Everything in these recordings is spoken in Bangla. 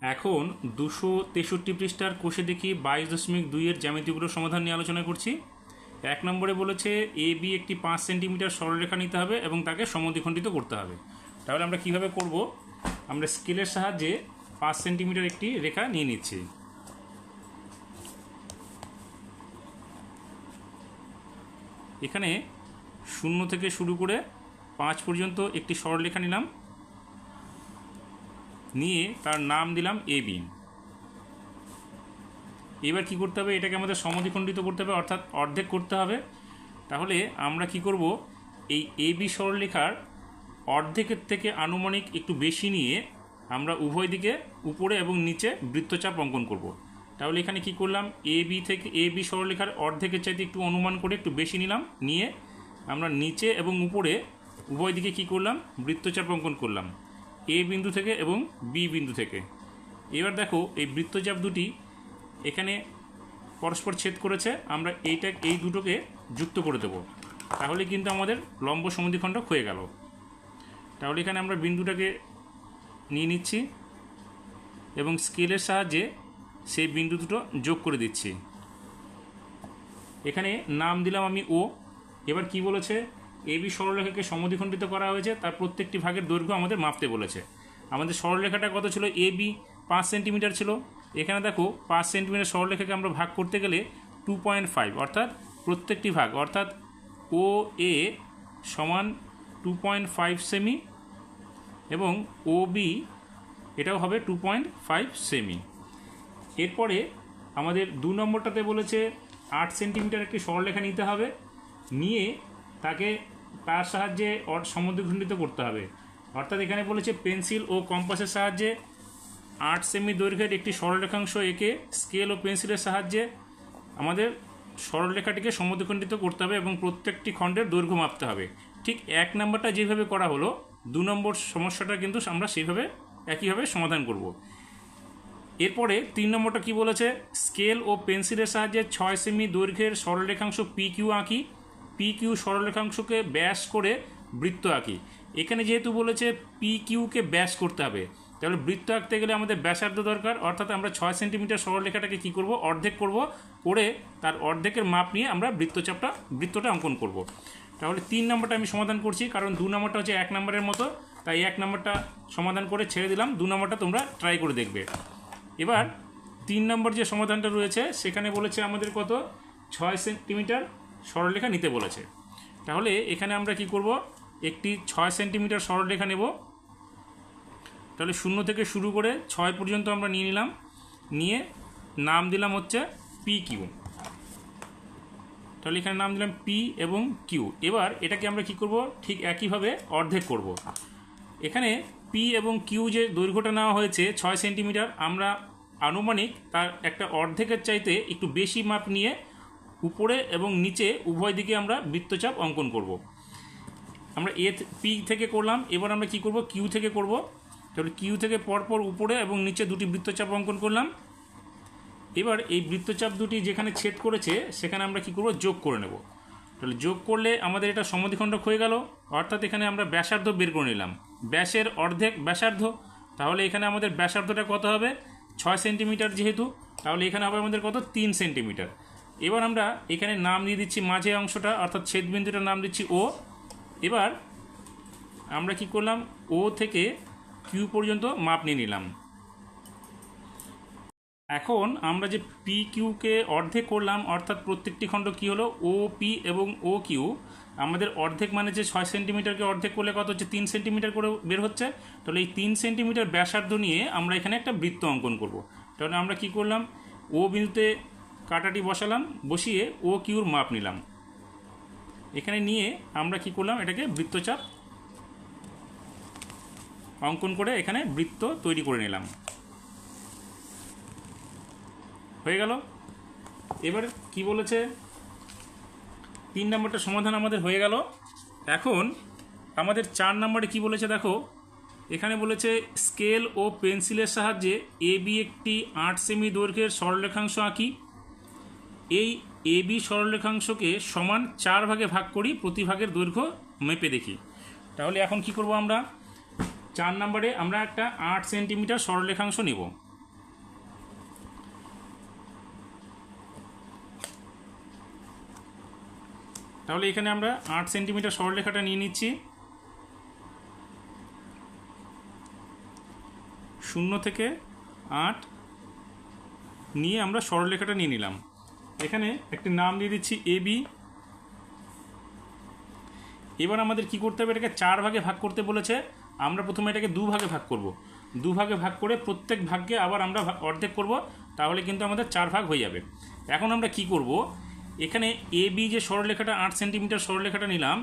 এখন 263 পৃষ্ঠার কোষে দেখি 22.2 জ্যামিতিগুলোর সমাধান নিয়ে আলোচনা করছি। 1 নম্বরে বলেছে এ বি একটি 5 সেন্টিমিটার সরলরেখা নিতে হবে এবং তাকে সমদ্বিখণ্ডিত করতে হবে। তাহলে আমরা কিভাবে করব? আমরা স্কেলের সাহায্যে 5 সেন্টিমিটার একটি রেখা নিয়ে নিচ্ছি। এখানে 0 থেকে শুরু করে 5 পর্যন্ত একটি সরলরেখা নিলাম, নিয়ে তার নাম দিলাম এ বি। এবার কি করতে হবে? এটাকে আমাদের সমদ্বিখণ্ডিত করতে হবে, অর্থাৎ অর্ধেক করতে হবে। তাহলে আমরা কি করব? এই এ বি সরলরেখার অর্ধেকের থেকে আনুমানিক একটু বেশি নিয়ে আমরা উভয় দিকে উপরে এবং নিচে বৃত্তচাপ অঙ্কন করব। তাহলে এখানে কি করলাম? এ বি সরলরেখার অর্ধেকের চাইতে একটু অনুমান করে একটু বেশি নিলাম, নিয়ে আমরা নিচে এবং উপরে উভয় দিকে কি করলাম? বৃত্তচাপ অঙ্কন করলাম, এ বিন্দু থেকে এবং বি বিন্দু থেকে। এবার দেখো এই বৃত্তচাপ দুটি এখানে পরস্পর ছেদ করেছে, আমরা এই দুটোকে যুক্ত করে দেব। তাহলে কিন্তু আমাদের লম্ব সমদ্বিখণ্ডক হয়ে গেল। তাহলে এখানে আমরা বিন্দুটাকে নিয়ে নিচ্ছি এবং স্কেলের সাহায্যে সেই বিন্দু দুটো যোগ করে দিচ্ছি। এখানে নাম দিলাম আমি ও। এবার কি বলেছে? এ বি সরলরেখাকে সমদ্বিখণ্ডিত করা হয়েছে, তার প্রত্যেকটি ভাগের দৈর্ঘ্য আমাদের মাপতে বলেছে। আমাদের সরলরেখাটা কত ছিল? এ বি 5 সেন্টিমিটার ছিল। এখানে দেখো 5 সেন্টিমিটার সরলরেখাকে আমরা ভাগ করতে গেলে 2.5, অর্থাৎ প্রত্যেকটি ভাগ, অর্থাৎ ও এ সমান 2.5 সেমি এবং ও বি এটাও হবে 2.5 সেমি। এরপরে আমাদের 2 নম্বরটাতে বলেছে 8 সেন্টিমিটার একটি সরলরেখা নিতে হবে, নিয়ে তার সাহায্যে সমদ্বিখণ্ডিত করতে হবে। অর্থাৎ এখানে বলেছে পেন্সিল ও কম্পাসের সাহায্যে 8 সেমি দৈর্ঘ্যের একটি সরলরেখাংশ এঁকে স্কেল ও পেন্সিলের সাহায্যে আমাদের সরলরেখাটিকে সমদ্বিখণ্ডিত করতে হবে এবং প্রত্যেকটি খণ্ডের দৈর্ঘ্য মাপতে হবে। ঠিক 1 নম্বরটা যেভাবে করা হলো, 2 নম্বর সমস্যাটা কিন্তু আমরা সেইভাবে একইভাবে সমাধান করব। এরপরে 3 নম্বরটা কি বলেছে? স্কেল ও পেন্সিলের সাহায্যে 6 সেমি দৈর্ঘ্যের সরলরেখাংশ পি কিউ আঁকি, পি কিউ সরলরেখাংশকে ব্যাস করে বৃত্ত আঁকি। এখানে যেহেতু বলেছে পি কিউকে ব্যাস করতে হবে, তাহলে বৃত্ত আঁকতে গেলে আমাদের ব্যাসার্ধ দরকার। অর্থাৎ আমরা 6 সেন্টিমিটার সরলরেখাটাকে কী করব? অর্ধেক করব, করে তার অর্ধেকের মাপ নিয়ে আমরা বৃত্তটা অঙ্কন করব। তাহলে 3 নম্বরটা আমি সমাধান করছি, কারণ 2 নম্বরটা হচ্ছে 1 নম্বরের মতো, তাই 1 নম্বরটা সমাধান করে ছেড়ে দিলাম। 2 নম্বরটা তোমরা ট্রাই করে দেখবে। এবার 3 নম্বর যে সমাধানটা রয়েছে সেখানে বলেছে আমাদের কত? 6 সেন্টিমিটার সরলরেখা নিতে বলেছে। তাহলে এখানে আমরা কি করব? একটি 6 সেন্টিমিটার সরলরেখা নেব। তাহলে 0 থেকে শুরু করে 6 পর্যন্ত আমরা নিয়ে নিলাম, নিয়ে নাম দিলাম হচ্ছে পি কিউ। তাহলে এখানে নাম দিলাম পি এবং কিউ। এবার এটাকে আমরা কি করব? ঠিক একইভাবে অর্ধেক করব। এখানে পি এবং কিউ যে দৈর্ঘ্যটা নেওয়া হয়েছে 6 সেন্টিমিটার, আমরা আনুমানিক তার একটা অর্ধেকের চাইতে একটু বেশি মাপ নিয়ে উপরে এবং নিচে উভয় দিকে আমরা বৃত্তচাপ অঙ্কন করব। আমরা পি থেকে করলাম, এবার আমরা কি করব? কিউ থেকে করব। তাহলে কিউ থেকে পরপর উপরে এবং নিচে দুটি বৃত্তচাপ অঙ্কন করলাম। এবার এই বৃত্তচাপ দুটি যেখানে ছেদ করেছে সেখানে আমরা কি করব? যোগ করে নেব। তাহলে যোগ করলে আমাদের এটা সমদ্বিখণ্ডক হয়ে গেল। অর্থাৎ এখানে আমরা ব্যাসার্ধ বের করে নিলাম, ব্যাসের অর্ধেক ব্যাসার্ধ। তাহলে এখানে আমাদের ব্যাসার্ধটা কত হবে? 6 সেন্টিমিটার যেহেতু, তাহলে এখানে হবে আমাদের কত? 3 সেন্টিমিটার। এবার আমরা এখানে নাম দিয়ে দিচ্ছি মাঝে অংশটা, অর্থাৎ ছেদবিন্দুটার নাম দিচ্ছি ও। এবার আমরা কি করলাম? ও থেকে কিউ পর্যন্ত মাপ নিয়ে নিলাম। এখন আমরা যে পি কিউকে অর্ধেক করলাম, অর্থাৎ প্রত্যেকটি খণ্ড কি হলো? ও পি এবং ও কিউ। আমাদের অর্ধেক মানে যে 6 সেন্টিমিটারকে অর্ধেক করলে কত হচ্ছে? 3 সেন্টিমিটার করে বের হচ্ছে। তাহলে এই 3 সেন্টিমিটার ব্যাসার্ধ নিয়ে আমরা এখানে একটা বৃত্ত অঙ্কন করব। তাহলে আমরা কি করলাম? ও বিন্দুতে কাঁটাটি বসালাম, বসিয়ে ও কিউর মাপ নিলাম। এখানে নিয়ে আমরা কি করলাম? এটাকে বৃত্তচাপ অঙ্কন করে এখানে বৃত্ত তৈরি করে নিলাম। হয়ে গেল। এবার কি বলেছে? 3 নম্বরটা সমাধান আমাদের হয়ে গেল। এখন আমাদের 4 নম্বরে কি বলেছে দেখো। এখানে বলেছে স্কেল ও পেন্সিলের সাহায্যে এ বি একটি 8 সেমি দৈর্ঘ্যের সরলরেখাংশ আঁকি। এই এ বি সরলরেখাংশকে সমান 4 ভাগে ভাগ করি, প্রতি ভাগের দৈর্ঘ্য মেপে দেখি। তাহলে এখন কি করব? আমরা 4 নম্বরে আমরা একটা 8 সেন্টিমিটার সরলরেখাংশ নেব। তাহলে এখানে আমরা 8 সেন্টিমিটার সরলরেখাটা নিয়ে নিচ্ছি। 0 থেকে 8 নিয়ে আমরা সরলরেখাটা নিয়ে নিলাম। এখানে একটি নাম দিয়ে দিচ্ছি AB। এবার আমাদের কি করতে হবে, এটাকে 4 ভাগে ভাগ করতে বলেছে। আমরা প্রথমে এটাকে 2 ভাগে ভাগ করব। 2 ভাগে ভাগ করে প্রত্যেক ভাগকে আবার আমরা অর্ধেক করব, তাহলে কিন্তু আমাদের 4 ভাগ হয়ে যাবে। এখন আমরা কি করব, এখানে AB যে সরলরেখাটা 8 সেন্টিমিটার সরলরেখাটা নিলাম,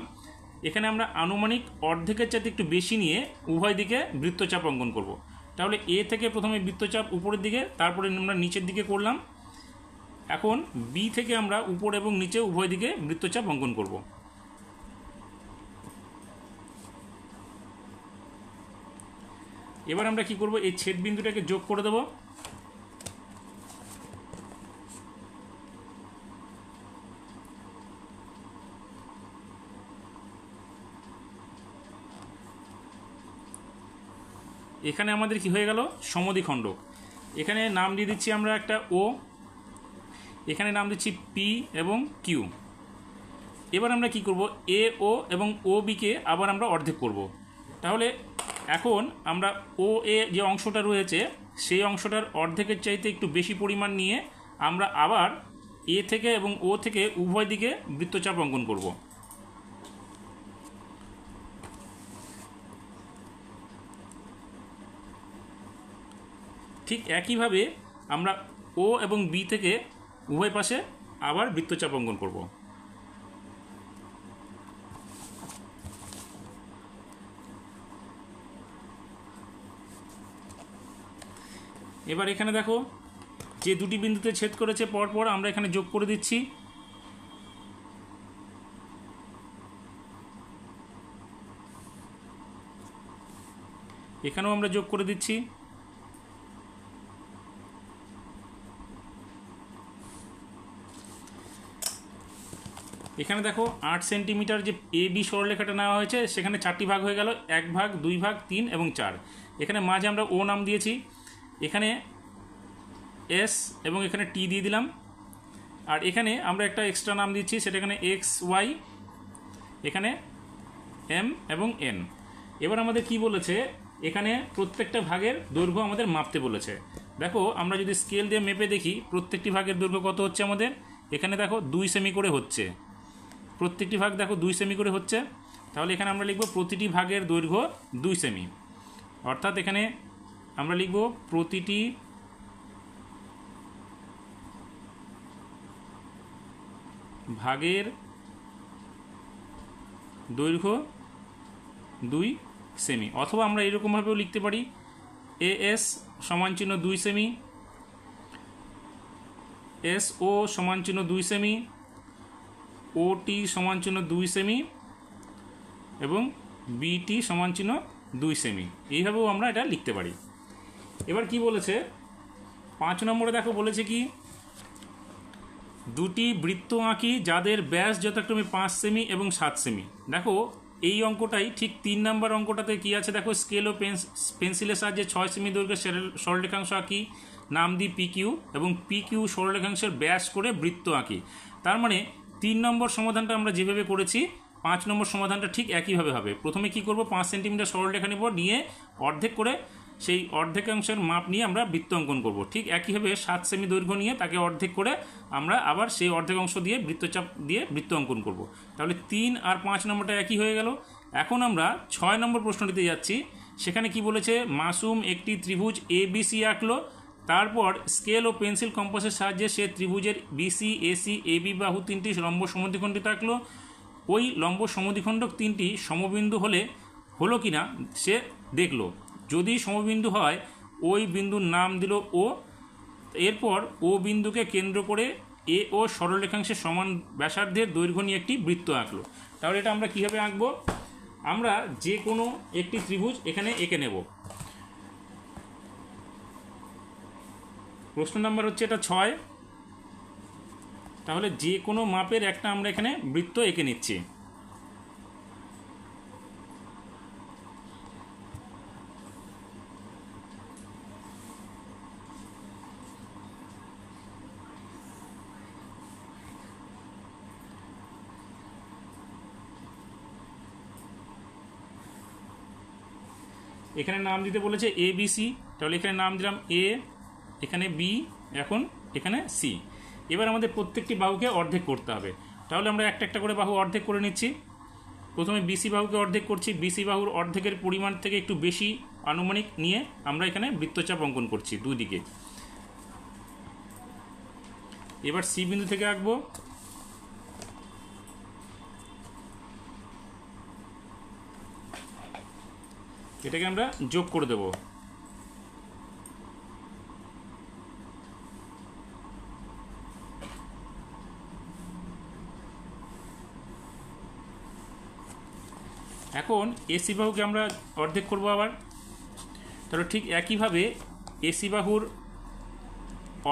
এখানে আমরা আনুমানিক অর্ধেকের চাইতে একটু বেশি নিয়ে উভয় দিকে বৃত্তচাপ অঙ্কন করব। তাহলে A থেকে প্রথমে বৃত্তচাপ উপরের দিকে, তারপরে আমরা নিচের দিকে করলাম। এখন B থেকে আমরা উপর এবং নিচে উভয় দিকে বৃত্তচাপ অঙ্কন করব। এবার আমরা কি করব, এই ছেদ বিন্দুটাকে যোগ করে দেব। এখানে আমাদের কি হয়ে গেল, সমদ্বিখণ্ডক। এখানে নাম দিয়ে দিচ্ছি আমরা একটা O, এখানে নাম দিচ্ছি P এবং Q। এবার আমরা কি করব, AO এবং OB-কে আবার আমরা অর্ধেক করব। তাহলে এখন আমরা OA যে অংশটা রয়েছে সেই অংশটার অর্ধেকের চাইতে একটু বেশি পরিমাণ নিয়ে আমরা আবার A থেকে এবং O থেকে উভয় দিকে বৃত্তচাপ অঙ্কন করব। ঠিক একইভাবে আমরা O এবং B থেকে উভয় পাশে আবার বৃত্তচাপ অঙ্কন করব। এবার এখানে দেখো, যে দুটি বিন্দুতে ছেদ করেছে পরপর আমরা এখানে যোগ করে দিচ্ছি। এখানেও আমরা যোগ করে দিচ্ছি। এখানে দেখো 8 সেন্টিমিটার যে AB সরলরেখাটা নেওয়া হয়েছে সেখানে 4টি ভাগ হয়ে গেল, 1 ভাগ, 2 ভাগ, 3 এবং 4। এখানে মাঝে আমরা O নাম দিয়েছি, এখানে S এবং এখানে T দিয়ে দিলাম। আর এখানে আমরা একটা এক্সট্রা নাম দিচ্ছি, সেটা এখানে XY, এখানে M এবং N। এবার আমাদের কি বলেছে, এখানে প্রত্যেকটা ভাগের দৈর্ঘ্য আমাদের মাপতে বলেছে। দেখো আমরা যদি স্কেল দিয়ে মেপে দেখি প্রত্যেকটি ভাগের দৈর্ঘ্য কত হচ্ছে আমাদের, এখানে দেখো 2 সেমি করে হচ্ছে। প্রত্যেকটি ভাগ দেখো 2 সেমি করে হচ্ছে। তাহলে এখানে আমরা লিখব প্রতিটি ভাগের দৈর্ঘ্য 2 সেমি। অর্থাৎ এখানে আমরা লিখব প্রতিটি ভাগের দৈর্ঘ্য 2 সেমি। অথবা আমরা এরকমভাবেও লিখতে পারি, AS সমান চিহ্ন 2 সেমি, SO সমান চিহ্ন 2 সেমি, OT সমান চিহ্ন 2 সেমি এবং BT সমান চিহ্ন 2 সেমি। এইভাবেও আমরা এটা লিখতে পারি। এবার কি বলেছে 5 নম্বরে, দেখো বলেছে কি, দুটি বৃত্ত আঁকি যাদের ব্যাস যথাক্রমে 5 সেমি এবং 7 সেমি। দেখো এই অঙ্কটাই ঠিক 3 নম্বর অঙ্কটাতে কি আছে, দেখো স্কেল ও পেন্সিলের সাহায্যে 6 সেমি দৈর্ঘ্যের সরলরেখাংশ আঁকি, নাম দিই PQ, এবং PQ সরলরেখাংশের ব্যাস করে বৃত্ত আঁকি। তার মানে 3 নম্বর সমাধানটা আমরা যেভাবে করেছি 5 নম্বর সমাধানটা ঠিক একইভাবে হবে। প্রথমে কি করব, 5 সেন্টিমিটার সরলরেখা নেব, নিয়ে অর্ধেক করে সেই অর্ধেকাংশের মাপ নিয়ে আমরা বৃত্ত অঙ্কন করব। ঠিক একইভাবে 7 সেমি দৈর্ঘ্য নিয়ে তাকে অর্ধেক করে আমরা আবার সেই অর্ধেকাংশ দিয়ে বৃত্তচাপ দিয়ে বৃত্ত অঙ্কন করব। তাহলে 3 আর 5 নম্বরটা একই হয়ে গেল। এখন আমরা 6 নম্বর প্রশ্নটিতে যাচ্ছি। সেখানে কি বলেছে, মাসুম একটি ত্রিভুজ ABC আঁকলো, তারপর স্কেল ও পেন্সিল কম্পাসের সাহায্যে সে ত্রিভুজের BC AC AB বাহু 3টি লম্ব সমদ্বিখণ্ডিত আঁকলো। ওই লম্ব সমদ্বিখণ্ডক 3টি সমবিন্দু হলো কিনা সে দেখলো। যদি সমবিন্দু হয় ওই বিন্দুর নাম দিল O। এরপর O বিন্দুকে কেন্দ্র করে AO সরলরেখাংশের সমান ব্যাসার্ধের দৈর্ঘ্য নিয়ে একটি বৃত্ত আঁকলো। তাহলে এটা আমরা কীভাবে আঁকবো, আমরা যে কোনো একটি ত্রিভুজ এখানে এঁকে নেব। প্রশ্ন নাম্বার হচ্ছে এটা 6। তাহলে যে কোনো মাপের একটা আমরা এখানে বৃত্ত এঁকে নিচ্ছি। এখানে নাম দিতে বলেছে এ বি সি, তাহলে এখানে নাম দিলাম এ, এখানে বি, এখন এখানে সি। এবার আমাদের প্রত্যেকটি বাহুকে অর্ধেক করতে হবে, তাহলে আমরা একটা একটা করে বাহু অর্ধেক করে নিচ্ছি। প্রথমে বিসি বাহুকে অর্ধেক করছি, বিসি বাহুর অর্ধেকের পরিমাণ থেকে একটু বেশি আনুমানিক নিয়ে আমরা এখানে বৃত্তচাপ অঙ্কন করছি দুই দিকে। এবার সি বিন্দু থেকে আঁকবো, এটাকে আমরা যোগ করে দেব। এখন এসি বাহুকে আমরা অর্ধেক করব আবার, তাহলে ঠিক একইভাবে এসি বাহুর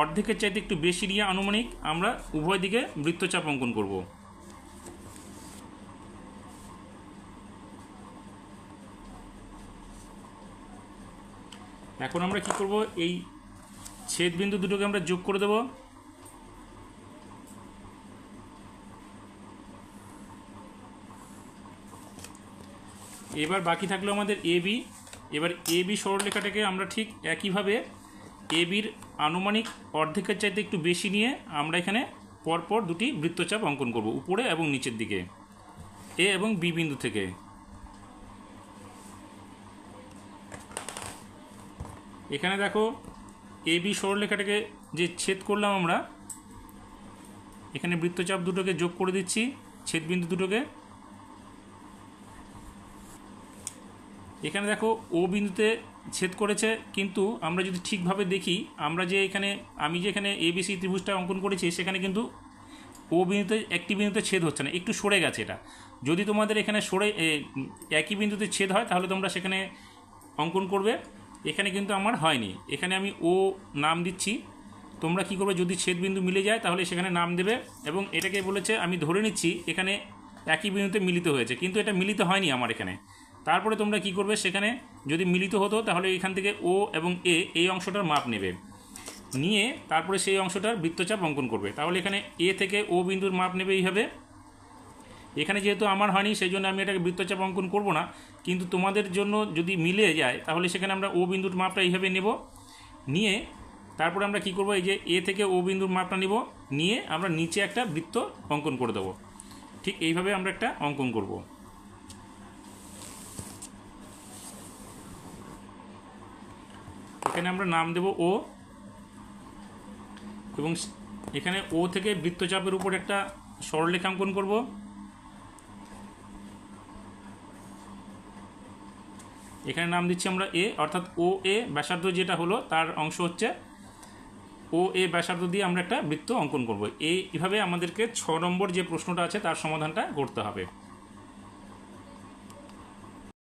অর্ধেকের চাইতে একটু বেশি নিয়ে আনুমানিক আমরা উভয় দিকে বৃত্তচাপ অঙ্কন করব। এখন আমরা কি করব, এই ছেদ বিন্দু দুটোকে আমরা যোগ করে দেব। এবার বাকি থাকলো আমাদের এ বি। এবার এ বি সরলরেখাটাকে আমরা ঠিক একইভাবে এ বির আনুমানিক অর্ধেকের চাইতে একটু বেশি নিয়ে আমরা এখানে পরপর দুটি বৃত্তচাপ অঙ্কন করব, উপরে এবং নিচের দিকে, এ এবং বি বিন্দু থেকে। এখানে দেখো এ বি সরলরেখাটাকে যে ছেদ করলাম আমরা, এখানে বৃত্তচাপ দুটোকে যোগ করে দিচ্ছি, ছেদ বিন্দু দুটোকে। এখানে দেখো ও বিন্দুতে ছেদ করেছে, কিন্তু আমরা যদি ঠিকভাবে দেখি, আমরা যে এখানে আমি যে এখানে এবিসি ত্রিভুজটা অঙ্কন করেছি, সেখানে কিন্তু ও বিন্দুতে একটি বিন্দুতে ছেদ হচ্ছে না, একটু সরে গেছে এটা। যদি তোমাদের এখানে সরে একই বিন্দুতে ছেদ হয় তাহলে তোমরা সেখানে অঙ্কন করবে, এখানে কিন্তু আমার হয়নি। এখানে আমি ও নাম দিচ্ছি, তোমরা কি করবে, যদি ছেদ বিন্দু মিলে যায় তাহলে সেখানে নাম দেবে। এবং এটাকে বলেছে আমি ধরে নিচ্ছি এখানে একই বিন্দুতে মিলিত হয়েছে, কিন্তু এটা মিলিত হয়নি আমার এখানে। তারপরে তোমরা কি করবে, সেখানে যদি মিলিত হতো তাহলে এখান থেকে ও এবং এ এই অংশটার মাপ নেবে, নিয়ে তারপরে সেই অংশটার বৃত্তচাপ অঙ্কন করবে। তাহলে এখানে এ থেকে ও বিন্দুর মাপ নেবে এইভাবে। এখানে যেহেতু আমার হয়নি সেই জন্য আমি এটাকে বৃত্তচাপ অঙ্কন করব না, কিন্তু তোমাদের জন্য যদি মিলে যায় তাহলে সেখানে আমরা ও বিন্দুর মাপটা এইভাবে নেব, নিয়ে তারপরে আমরা কি করব, এই যে এ থেকে ও বিন্দুর মাপটা নিব, নিয়ে আমরা নিচে একটা বৃত্ত অঙ্কন করে দেবো। ঠিক এইভাবে আমরা একটা অঙ্কন করব। এখানে আমরা নাম দেব ও, এবং এখানে ও থেকে বৃত্তচাপের উপর একটা সরলরেখা অঙ্কন করব। এখানে নাম দিচ্ছি আমরা এ, অর্থাৎ ও এ ব্যাসার্ধ যেটা হলো তার অংশ হচ্ছে ও এ ব্যাসার্ধ দিয়ে আমরা একটা বৃত্ত অঙ্কন করব। এইভাবে আমাদেরকে 6 নম্বর যে প্রশ্নটা আছে তার সমাধানটা করতে হবে।